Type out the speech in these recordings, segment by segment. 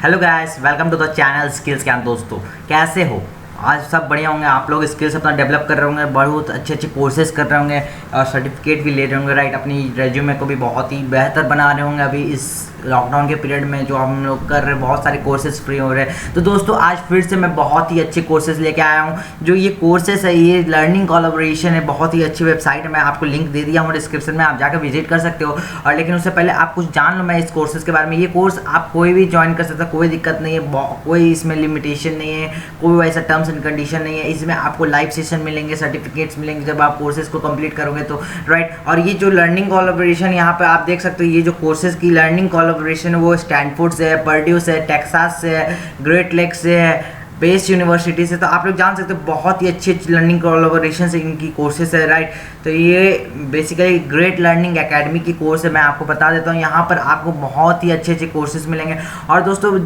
Hello guys, welcome to the channel Skills Camp. दोस्तों कैसे हो? आज सब बढ़िया होंगे। आप लोग स्किल्स अपना डेवलप कर रहे होंगे, बहुत अच्छे अच्छे कोर्सेज कर रहे होंगे और सर्टिफिकेट भी ले रहे होंगे, राइट। अपनी रेज्यूमे को भी बहुत ही बेहतर बना रहे होंगे। अभी इस लॉकडाउन के पीरियड में जो हम लोग कर रहे हैं, बहुत सारे कोर्सेज फ्री हो रहे हैं। तो दोस्तों आज फिर से मैं बहुत ही अच्छे कोर्सेज लेके आया हूँ। जो ये कोर्सेज है, ये लर्निंग कोलैबोरेशन है, बहुत ही अच्छी वेबसाइट है। मैं आपको लिंक दे दिया हूँ डिस्क्रिप्शन में, आप जाकर विजिट कर सकते हो। और लेकिन उससे पहले आप कुछ जान लो मैं इस कोर्सेज के बारे में। ये कोर्स आप कोई भी ज्वाइन कर सकता है, कोई दिक्कत नहीं है, कोई इसमें लिमिटेशन नहीं है, कोई वैसा टर्म्स एंड कंडीशन नहीं है। इसमें आपको लाइव सेशन मिलेंगे, सर्टिफिकेट्स मिलेंगे जब आप कोर्सेज को कंप्लीट करोगे तो, राइट। और ये जो लर्निंग कोलैबोरेशन यहाँ पे आप देख सकते हो, ये जो कोर्सेज की लर्निंग कोलैबोरेशन है वो स्टैनफोर्ड से है, पर्ड्यू से है, टेक्सास से है, ग्रेट लेक से है, बेस्ट यूनिवर्सिटी से। तो आप लोग जान सकते हो बहुत ही अच्छी अच्छी लर्निंग कोलैबोरेशन से इनकी कोर्सेज है, राइट। तो ये बेसिकली ग्रेट लर्निंग एकेडमी की कोर्स है। मैं आपको बता देता हूँ, यहाँ पर आपको बहुत ही अच्छे अच्छे कोर्सेज मिलेंगे। और दोस्तों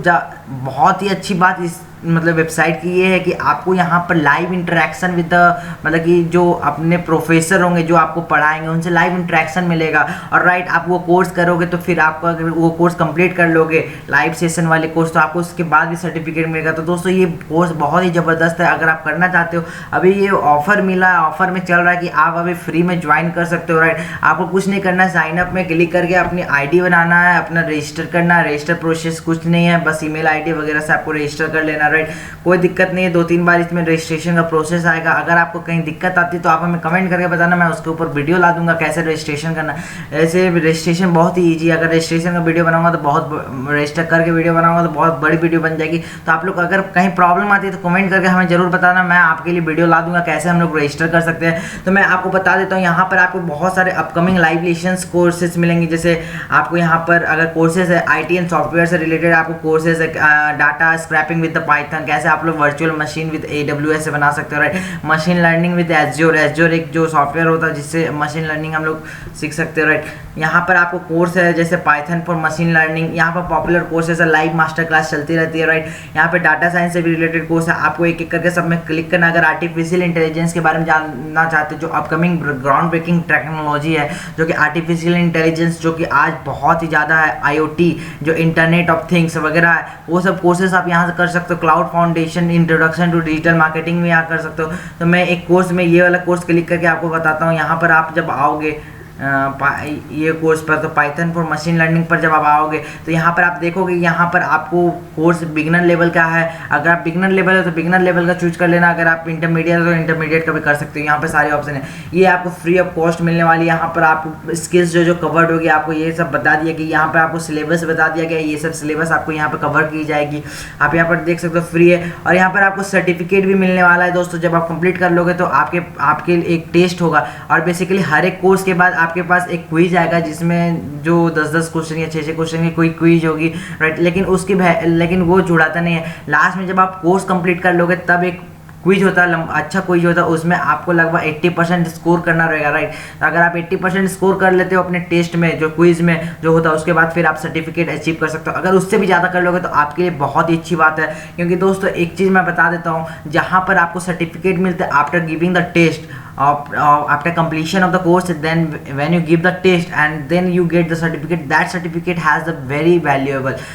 बहुत ही अच्छी बात इस मतलब वेबसाइट की ये है कि आपको यहाँ पर लाइव इंटरेक्शन विद द मतलब कि जो अपने प्रोफेसर होंगे जो आपको पढ़ाएंगे उनसे लाइव इंटरेक्शन मिलेगा। और राइट, आप वो कोर्स करोगे तो फिर आपको अगर वो कोर्स कंप्लीट कर लोगे लाइव सेशन वाले कोर्स, तो आपको उसके बाद भी सर्टिफिकेट मिलेगा। तो दोस्तों ये कोर्स बहुत ही ज़बरदस्त है। अगर आप करना चाहते हो, अभी ये ऑफर मिला है, ऑफर में चल रहा है कि आप अभी फ्री में ज्वाइन कर सकते हो, राइट। आपको कुछ नहीं करना है, साइन अप में क्लिक करके अपनी ID बनाना है, अपना रजिस्टर करना है। रजिस्टर प्रोसेस कुछ नहीं है, बस ईमेल ID वगैरह से आपको रजिस्टर कर लेना, राइट। कोई दिक्कत नहीं है, 2-3 बार इसमें रजिस्ट्रेशन का प्रोसेस आएगा। अगर आपको कहीं दिक्कत आती है तो आप हमें कमेंट करके बताना, मैं उसके ऊपर वीडियो ला दूंगा कैसे रजिस्ट्रेशन करना। ऐसे रजिस्ट्रेशन बहुत ही ईजी है। अगर रजिस्ट्रेशन का वीडियो बनाऊंगा तो रजिस्टर करके वीडियो बनाऊंगा तो बहुत बड़ी वीडियो बन जाएगी। तो आप लोग अगर कहीं प्रॉब्लम आती है तो कमेंट करके हमें जरूर बताना, मैं आपके लिए वीडियो ला दूंगा कैसे हम लोग रजिस्टर कर सकते हैं। तो मैं आपको बता देता हूँ, यहाँ पर आपको बहुत सारे अपकमिंग लाइव लेशंस कोर्सेज मिलेंगे। जैसे आपको यहाँ पर अगर कोर्सेज है IT एंड सॉफ्टवेयर से रिलेटेड, आपको कोर्सेज है data scraping with the Python, कैसे आप लोग वर्चुअल मशीन विद AWS से बना सकते हो, right. Machine learning with azure एक जो सॉफ्टवेयर होता है जिससे मशीन लर्निंग हम लोग सीख सकते हो, राइट। यहाँ पर आपको कोर्स है जैसे पाइथन फॉर मशीन लर्निंग, यहाँ पर पॉपुलर कोर्सेज है, लाइव मास्टर क्लास चलती रहती है, राइट। यहाँ पे डाटा साइंस से भी रिलेटेड कोर्स है। आपको एक एक करके सब में क्लिक करना। अगर आर्टिफिशियल इंटेलिजेंस के बारे में जानना चाहते हो, जो अपकमिंग ग्राउंड ब्रेकिंग टेक्नोलॉजी है, जो कि आर्टिफिशियल इंटेलिजेंस जो कि आज बहुत ही ज़्यादा है, IoT जो इंटरनेट ऑफ थिंग्स वगैरह है, वो सब कोर्सेज आप यहाँ से कर सकते हो। Cloud foundation, introduction to digital marketing भी यहाँ कर सकते हो। तो मैं एक कोर्स में ये वाला कोर्स क्लिक करके आपको बताता हूँ। यहाँ पर आप जब आओगे ये कोर्स पर, तो पाइथन फॉर मशीन लर्निंग पर जब आप आओगे तो यहाँ पर आप देखोगे, यहाँ पर आपको कोर्स बिगिनर लेवल का है। अगर आप बिगिनर लेवल है तो बिगिनर लेवल का चूज कर लेना। अगर आप इंटरमीडिएट है तो इंटरमीडिएट का भी कर सकते हो। यहाँ पर सारे ऑप्शन है। ये आपको फ्री ऑफ कॉस्ट मिलने वाली है। यहाँ पर आपको स्किल्स जो कवर्ड होगी, आपको ये सब बता दिया कि यहाँ पर आपको सिलेबस बता दिया गया, ये सब सिलेबस आपको यहाँ पर कवर की जाएगी। आप यहाँ पर देख सकते हो फ्री है। और यहाँ पर आपको सर्टिफिकेट भी मिलने वाला है दोस्तों। जब आप कंप्लीट कर लोगे तो आपके एक टेस्ट होगा। और बेसिकली हर एक कोर्स के बाद आपके पास एक क्विज आएगा जिसमें जो 10-10 क्वेश्चन या 6-6 क्वेश्चन की कोई क्विज होगी, राइट। लेकिन वो जुड़ाता नहीं है। लास्ट में जब आप कोर्स कंप्लीट कर लोगे तब एक क्विज होता है, अच्छा क्विज होता है, उसमें आपको लगभग 80% स्कोर करना रहेगा, राइट। तो अगर आप 80% स्कोर कर लेते हो अपने टेस्ट में, जो क्विज में जो होता है, उसके बाद फिर आप सर्टिफिकेट अचीव कर सकते हो। अगर उससे भी ज़्यादा कर लोगे तो आपके लिए बहुत ही अच्छी बात है। क्योंकि दोस्तों एक चीज़ मैं बता देता हूँ, जहाँ पर आपको सर्टिफिकेट मिलता है after giving the test, after completion of the course, then when you give the test and then you get the certificate, that certificate has the very valuable,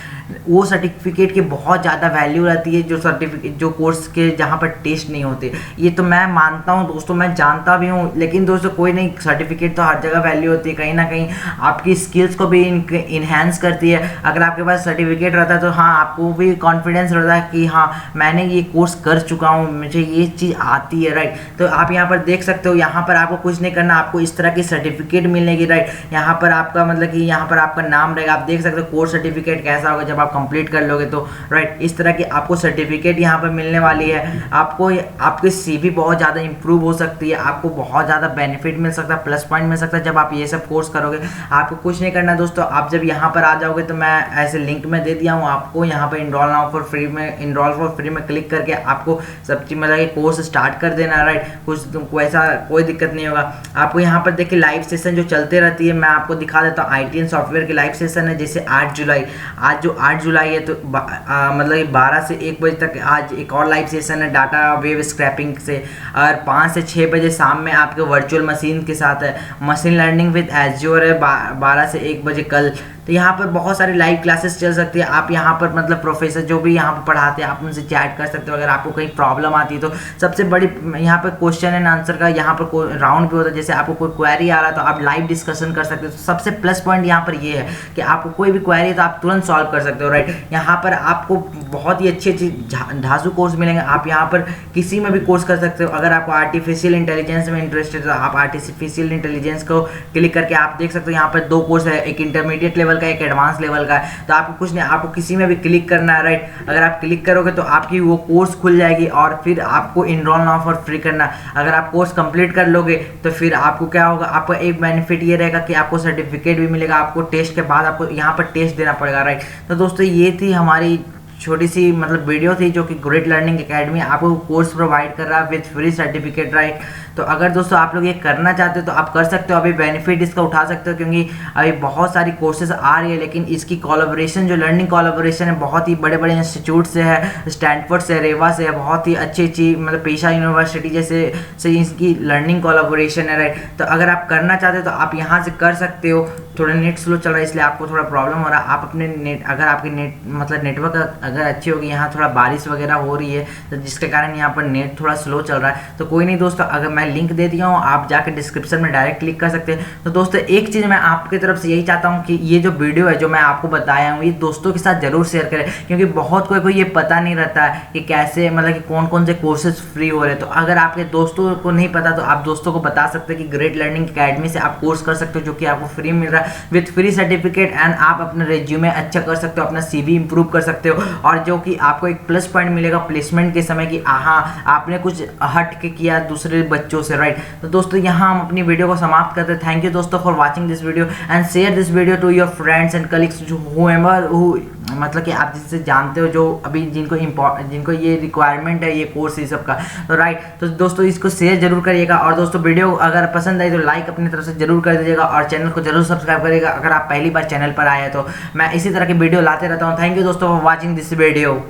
वो सर्टिफिकेट की बहुत ज़्यादा वैल्यू रहती है जो सर्टिफिकेट जो कोर्स के जहाँ पर टेस्ट नहीं होते। ये तो मैं मानता हूँ दोस्तों, मैं जानता भी हूँ। लेकिन दोस्तों कोई नहीं, सर्टिफिकेट तो हर जगह वैल्यू होती है। कहीं ना कहीं आपकी स्किल्स को भी इन्हेंस करती है। अगर आपके पास सर्टिफिकेट रहता है तो हाँ, आपको भी कॉन्फिडेंस रहता है कि हाँ मैंने ये कोर्स कर चुका हूँ, मुझे ये चीज़ आती है, राइट। तो आप यहाँ पर देख सकते हो, यहाँ पर आपको कुछ नहीं करना, आपको इस तरह की सर्टिफिकेट मिलेगी, राइट। यहाँ पर आपका मतलब कि यहाँ पर आपका नाम रहेगा। आप देख सकते हो कोर्स सर्टिफिकेट कैसा होगा जब आप कंप्लीट कर लोगे तो, राइट। इस तरह की आपको सर्टिफिकेट यहाँ पर मिलने वाली है। आपको आपके CV बहुत ज़्यादा इंप्रूव हो सकती है, आपको बहुत ज़्यादा बेनिफिट मिल सकता है, प्लस पॉइंट मिल सकता है जब आप ये सब कोर्स करोगे। आपको कुछ नहीं करना दोस्तों, आप जब यहाँ पर आ जाओगे तो मैं ऐसे लिंक में दे दिया हूँ आपको, यहाँ पर इनरोल फॉर फ्री में क्लिक करके आपको सब चीज़ मतलब कोर्स स्टार्ट कर देना, राइट। कुछ तुमको ऐसा कोई दिक्कत नहीं होगा। आपको यहाँ पर देखिए लाइव सेशन जो चलते रहती है, मैं आपको दिखा देता हूँ। IT एंड सॉफ्टवेयर की लाइव सेशन है, जैसे 8 जुलाई, आज जो 8 जुलाई है तो मतलब 12 से 1 बजे तक आज एक और लाइव सेशन है डाटा वेब स्क्रैपिंग से। और 5 से 6 बजे शाम में आपके वर्चुअल मशीन के साथ है। मशीन लर्निंग विद एज्योर है 12 से 1 बजे कल। तो यहाँ पर बहुत सारी लाइव क्लासेस चल सकती है। आप यहाँ पर मतलब प्रोफेसर जो भी यहाँ पर पढ़ाते हैं आप उनसे चैट कर सकते हो। अगर आपको कहीं प्रॉब्लम आती है तो सबसे बड़ी यहाँ पर क्वेश्चन एंड आंसर का यहाँ पर राउंड भी होता है। जैसे आपको कोई क्वेरी आ रहा है तो आप लाइव डिस्कशन कर सकते हो। तो सबसे प्लस पॉइंट यहाँ पर ये है कि आपको कोई भी क्वेरी है तो आप तुरंत सॉल्व कर सकते हो, राइट। यहाँ पर आपको बहुत ही अच्छी अच्छी धांसू कोर्स मिलेंगे। आप यहाँ पर किसी में भी कोर्स कर सकते हो। अगर आपको आर्टिफिशियल इंटेलिजेंस में इंटरेस्टेड है तो आप आर्टिफिशियल इंटेलिजेंस को क्लिक करके आप देख सकते हो। यहाँ पर 2 कोर्स है, एक इंटरमीडिएट लेवल का, एक एडवांस लेवल का है। तो आपको कुछ नहीं, आपको किसी में भी क्लिक करना है, राइट। अगर आप क्लिक करोगे तो आपकी वो कोर्स खुल जाएगी और फिर आपको इनरोल नाउ फॉर फ्री करना। अगर आप कोर्स कंप्लीट कर लोगे तो फिर आपको क्या होगा, आपका एक बेनिफिट ये रहेगा कि आपको सर्टिफिकेट भी मिलेगा। आपको टेस्ट के बाद आपको यहाँ पर टेस्ट देना पड़ेगा, राइट। तो दोस्तों ये थी हमारी छोटी सी मतलब वीडियो थी जो कि ग्रेट लर्निंग एकेडमी आपको कोर्स प्रोवाइड कर रहा है विथ फ्री सर्टिफिकेट, राइट। तो अगर दोस्तों आप लोग ये करना चाहते हो तो आप कर सकते हो, अभी बेनिफिट इसका उठा सकते हो क्योंकि अभी बहुत सारी कोर्सेज आ रही है। लेकिन इसकी कोलैबोरेशन जो लर्निंग कोलैबोरेशन है बहुत ही बड़े बड़े इंस्टीट्यूट से है, स्टैनफोर्ड से, रेवा से है, बहुत ही अच्छी अच्छी मतलब पेशा यूनिवर्सिटी जैसे से इसकी लर्निंग कोलैबोरेशन है, राइट। तो अगर आप करना चाहते हो तो आप यहाँ से कर सकते हो। थोड़ा नेट स्लो चल रहा है इसलिए आपको थोड़ा प्रॉब्लम हो रहा है। आप अपने नेट, अगर आपकी नेट मतलब नेटवर्क अगर अच्छी होगी, यहाँ थोड़ा बारिश वगैरह हो रही है तो जिसके कारण यहाँ पर नेट थोड़ा स्लो चल रहा है। तो कोई नहीं दोस्तों, अगर मैं लिंक दे दिया हूँ आप जाकर डिस्क्रिप्शन में डायरेक्ट क्लिक कर सकते हैं। तो दोस्तों एक चीज़ मैं आपकी तरफ से यही चाहता हूँ कि ये जो वीडियो है जो मैं आपको बताया हूँ ये दोस्तों के साथ जरूर शेयर करें, क्योंकि बहुत कोई ये पता नहीं रहता है कि कैसे मतलब कि कौन कौन से कोर्सेज फ्री हो रहे हैं। तो अगर आपके दोस्तों को नहीं पता तो आप दोस्तों को बता सकते हैं कि ग्रेट लर्निंग एकेडमी से आप कोर्स कर सकते हो जो कि आपको फ्री मिल रहा है विथ फ्री सर्टिफिकेट। एंड आप अपने रेज्यूमे अच्छा कर सकते हो, अपना CV इंप्रूव कर सकते हो और जो कि आपको एक प्लस पॉइंट मिलेगा प्लेसमेंट के समय कि हाँ आपने कुछ हट के किया दूसरे बच्चों से, राइट। तो दोस्तों यहाँ हम अपनी वीडियो को समाप्त करते हैं। थैंक यू दोस्तों for watching this video and share this video to your friends and colleagues whoever who मतलब कि आप जिससे जानते हो जो अभी जिनको ये रिक्वायरमेंट है ये कोर्स ये सब का, तो राइट। तो दोस्तों इसको शेयर जरूर करिएगा और दोस्तों वीडियो अगर पसंद आई तो लाइक अपनी तरफ से जरूर कर दीजिएगा और चैनल को जरूर सब्सक्राइब करिएगा अगर आप पहली बार चैनल पर आए तो। मैं इसी तरह की वीडियो लाते रहता हूँ। थैंक यू दोस्तों फॉर वाचिंग दिस वीडियो।